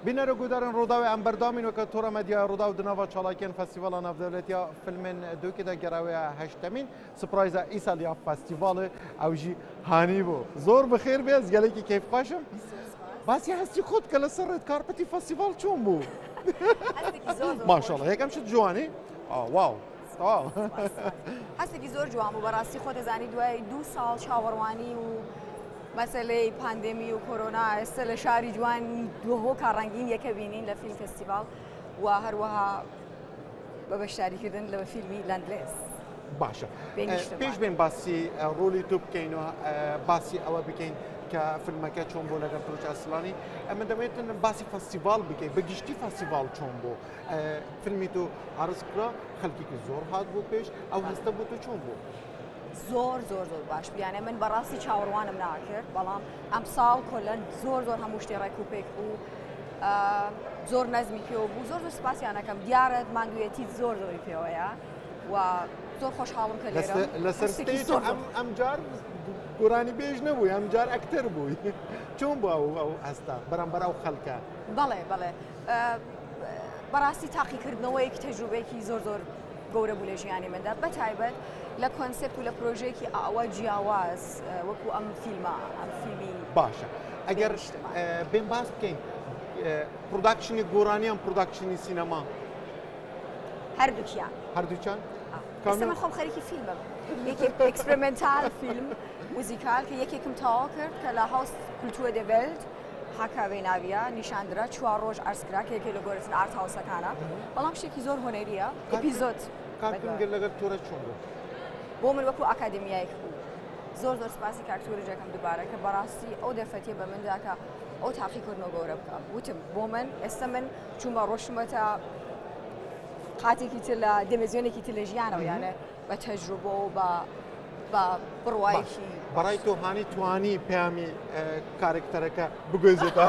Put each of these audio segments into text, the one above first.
بینەرە گودارن ڕۆداوی ئەم بەردامین وەکە تۆرە مەدیا ڕۆدا و دناوە چاڵاکیان فەستیڤاڵە ناودەوڵەتیە فیلمên دووکێدا گەراوەیە هەشتەمین سپرایزە ئیساڵیا فەستیڤاڵە ئەوژی هانی بوو زۆر بەخێر بێت گەلێکی کەیف خۆشم باسی هەستی خۆت کە لەسەر ڕێت کارپەتی فەستیڤاڵ چۆن بوو ماشەڵڵا یەکەم شت جوانی واو هەستێکی زۆر جوان بوو بەڕاستی خۆ دەزانی دوای 2 ساڵ چاوەڕوانی و مەسەلەی پاندێمی و کۆرۆنا ئێستا لە شاری جوان دوهۆکە ڕەنگین یەکە بینین لە فیلم فستیڤاڵ و هەروەها بە بەشداریکردن لە فیلمی لەندلێس باشە پێش بێن باسی ڕۆلی تو بکەین و باسی ئەوە بکەین کە فیلمەکە چۆن بۆ لەگەڵ پرۆژە ئەسڵانی ئەمە دەوێتن باسی فەستیڤاڵ بکەین بەگشتی فەستیڤاڵ چۆن بۆ فیلمی تو عرض کرا خەڵکێکی زۆر هات بۆ پێش ئەو هەستە بۆ تو چۆن بوو زۆر باش بیانێ من بەڕاستی چاوەڕوانم ناکرد بەڵام ئەم ساڵ کۆلەن زۆر هەموو شتێ ڕێکوپێک بوو زۆر نەزمی پێوە بوو زۆر سپاسیانەکەم دیارە ماندوویەتی زۆری پێوەیە و زۆر خۆشحاڵم کە لێرە لەسەر ستێج ئەمجار گۆرانی بێژ نەبووی ئەمجار ئەکتەر بووی چۆن بوو ئەو هەستا بەرامبەر ئەو خەڵکە بەڵێ بەڕاستی تاقیکردنەوەیەکی تەجروبەیەکی زۆر گەورە بوو لە ژیانی مندا بەتایبەت لە کۆنسپت و لە پرۆژەیەکی ئاوا جیاواز وەکو ئەم فیلمە ئەم فیلمی باشە ئەگەر بێن باس بکەین پرۆداکشنی گۆرانیان پرۆداکشنی سینەما هەردووکیان ئێستا خۆم خەریکی فیلمم یەکێک ئەکسپریمنتال فیلم موزیکال کە یەکێکم تەواو کرد کە لە هاوس کولتووە دە ڤێلت هاکاوێ ناویە نیشاندرا 4 ڕۆژ ئارسکرا کە یەکێک لە گۆرەترین ئارت هاوسەکانە بەڵام شتێکی زۆر هۆنەریە ئەپیزۆد کارتونگەر لەگەڵ تۆرە چۆن بوو بۆ من وەکو ئاکادمیایەک بوو زۆر سپاسی کارکتۆرێکم دووبارە کە بەڕاستی ئەو دەفەتیە بە مندا کە ئەو تاقیکردنەوە گەورە بکەم وتم بۆ من ئێستا من چوون بە ڕۆشتمەتە قاتێکی تر لە دەمەزیۆنێکی تر لە ژیانەوە یانە بە تەجروبە و بە بڕوایکی بەڕای تۆ هانی توانی پەیامی کارکتەرەکە بگوێزێتە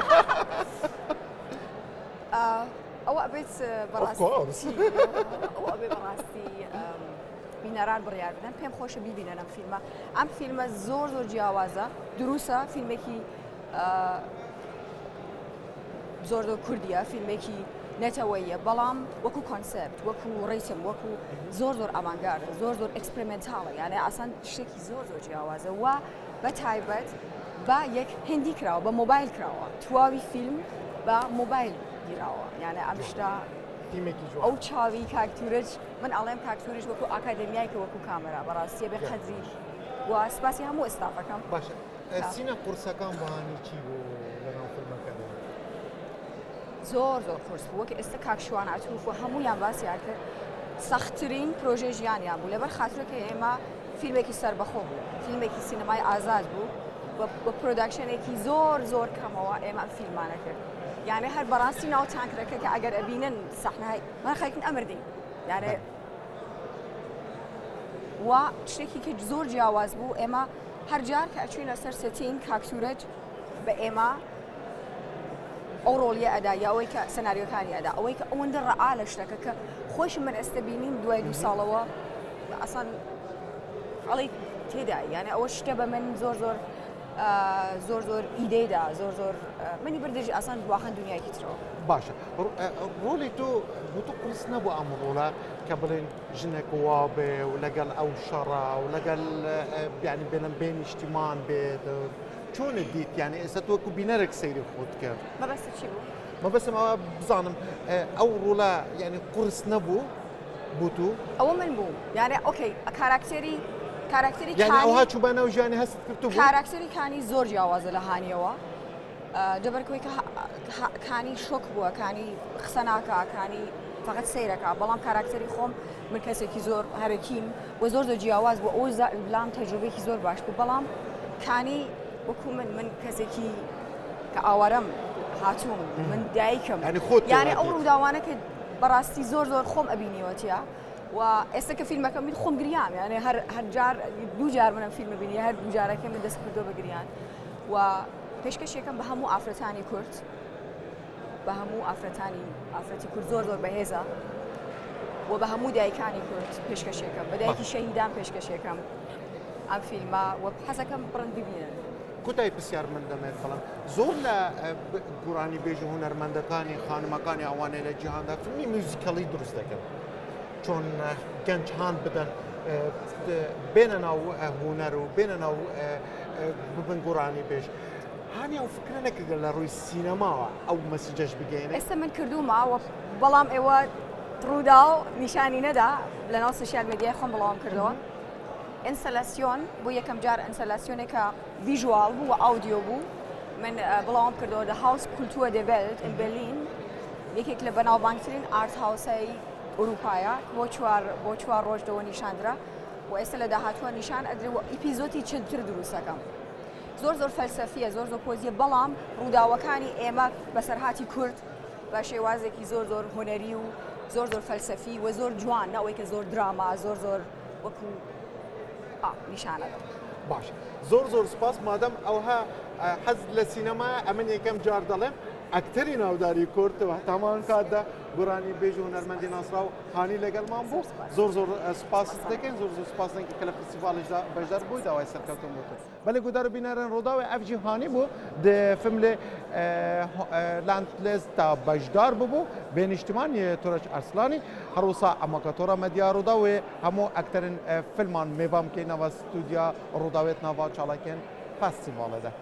ئەوە ئەبێت بەڕاستی بینەران بڕیار بدەن پێم خۆشە بیبینن ئەم فیلمە ئەم فیلمە زۆر جیاوازە دروسە فیلمێکی زۆر کوردیە فیلمێکی نەتەوەیە بەڵام وەکو کۆنسپت وەکو ڕیتم وەکو زۆر ئامانگاردە زۆر ئەکسپریمنتاڵە یانە ئاسان شتێکی زۆر جیاوازە و بە تایبەت بە یەک هێندی کراوە بە مۆبایل کراوە تواوی فیلم بە مۆبایل گیراوە یانە ئەم شتە ئەو چاوی کاکتورج من ئەڵێم کاکتورش وەکو ئاکادمیایکە وەکو کامەرا بەڕاستیە بێ قەدری و سپاسی هەموو ئێستافەکەم باشە سینە قورسەکان بەهانی چی بوو لەناو فیلمەکەدا زۆر قورس بوو وەکە ئێستا کاکشوان ئەتوف و هەموویان باسییان کرد سەختترین پرۆژێ ژیانیان بوو لەبەر خاطرەکە ئێمە فیلمێکی سەربەخۆ بوو فیلمێکی سینەمای ئازاد بوو بە پرۆداکشنێکی زۆر کەمەوە ئێمە فیلمانە کرد یعنی هەر بەڕاستی ناو تانکرەکە کە ئەگەر ئەبینن سەحنەی من خەریکن ئەمردین یعنی و شتێکی کە زۆر جیاواز بوو ئێمە هەر جار کە ئەچوینە سەر سەتین کاکتورەج بە ئێمە ئەو ڕۆڵیە ئەدا یا ئەوەی کە سەناریۆکانی ئەدا ئەوەی کە ئەوەندە ڕەعا لە شتەکە کە خۆشم من ئێستا بینیم دوای 2 ساڵەوە ئەسان ئەڵی تێدا یعنی ئەوە شتە بە من زۆر ئیدەیدا زۆر منی بردێژی ئاسان واخەن دنیایکی ترەوە باشە ڕۆلی تۆ بۆ تۆ قورس نەبوو ئەم ڕۆڵە کە بڵێن ژنێک وا بێ و لەگەڵ ئەو شەڕا و لەگەڵ یعنی بێنم بێ نیشتیمان بێت چۆنت دیت یعنی ئێستا تۆ وەکو بینەرێک سەیری خۆت کرد مەبەستە چی بوو؟ مەبەستم ئەوە بزانم ئەو ڕۆڵە یعنی قورس نەبوو بۆ تو ئەوە من بوو یعنی ئۆکەی کاراکتێری یعنی ئەوها چوو بە ناو ژیانی هەست کردو بوو کاراکتێری کانی زۆر جیاوازە لە هانیەوە دەبەرکەوەی کە کانی شۆک بووە کانی قسە ناکا کانی فقط سیرەکە بەڵام کاراکتەری خۆم من کەسێکی زۆر هەرەکیم و زۆر جیاواز بوو ئەو بلام تەجروبێکی زۆر باش بوو بەڵام کانی وەکو من کەسێکی کە ئاوارەم هاتووم من دایکم یعنی ئەو ڕووداوانە کە بەڕاستی زۆر خۆم ئەبینیوەتیە و ئێستا کە فیلمەکە من خۆم گریام یعنی هەر جار 2 جار منم فیلمە بینی هەر 2 جارەکە من دەست کردو بە گریان و پێشکەشێکم بە هەموو ئافرەتانی کورد بە هەموو ئافرەتی کورد زۆر بەهێزە و بە هەموو دایکانی کورد پێشکەشێکم بە دایکی شەهیدان پێشکەشێکم ئەم فیلمە و حەزەکەم بڕن ببینن کوتای پرسیار من دەمێت بەڵام زۆر لە گۆرانی بێژ و هونەرمەندەکانی خانمەکانی ئەوانەی لە جیهاندا فیلمی میوزیکەڵی دروست دەکەن چۆن گەنج هاان بدەن بێنە ناو هونەر و بێنە ناو ببن گۆرانی بێژ هانی ئەو فکرە نەکردن لە ڕووی سینەماوە ئەو مەسیجەش بگەینێ ئێستا من کردومە بەڵام ئێوە ڕوودا و نیشانی نەدا لەناو سوشیال میدیای خۆم بڵاوم کردەوە ئینستەلاسیۆن بۆ یەکەم جار ئینستەلاسیۆنێکە ڤیژوال بوو و ئاودیۆ بوو من بڵاوم کردەوە دە هاوس کولتووە دە ڤێلت ئین بەرلین یەکێک لە بەناوبانگترین ئارت هاوسای ئوروپایە بۆ چوار ڕۆژدەوە نیشاندرا و ئێستا لە داهاتووە نیشان ئەدرێ و ئیپیزۆتی چلتر دروستەکەم زۆر فەلسەفیە زۆر پۆزیە بەڵام ڕووداوەکانی ئێمە بەسەرهاتی کورد بە شێوازێکی زۆر هونەری و زۆر فەلسەفی و زۆر جوان نەوەی کە زۆر دراما زۆر وەکو نیشانە باش زۆر سپاس مادەم ئەوها حەز لە سینەما ئەمن یەکەم جار دەڵێم ئەکتەری ناوداری کورد و هەتامان کاتدا گۆرانی بێژ و هونەرمەندی ناسراو هانی لەگەڵمان بوو زۆر سپاس دەکەین زۆر سپاس دەکەین کە لە فستیڤالێشدا بەشدار بووی داوای سەرکەوتن بوو بەڵێ گودار و بینەران ڕۆداوی ئەفجی هانی بوو فیلم لێ لاندلێز تا بەشدار ببوو بێنیشتمانی تۆرەج ئەرسلانی هەروسا ئەمەکە تۆرە مەدیا ڕووداوێ هەموو ئەکتەرن فیلمان میێوام کەینەوە ستودیا ڕووداوێت ناوا چاڵەکەن فستیڤالەدا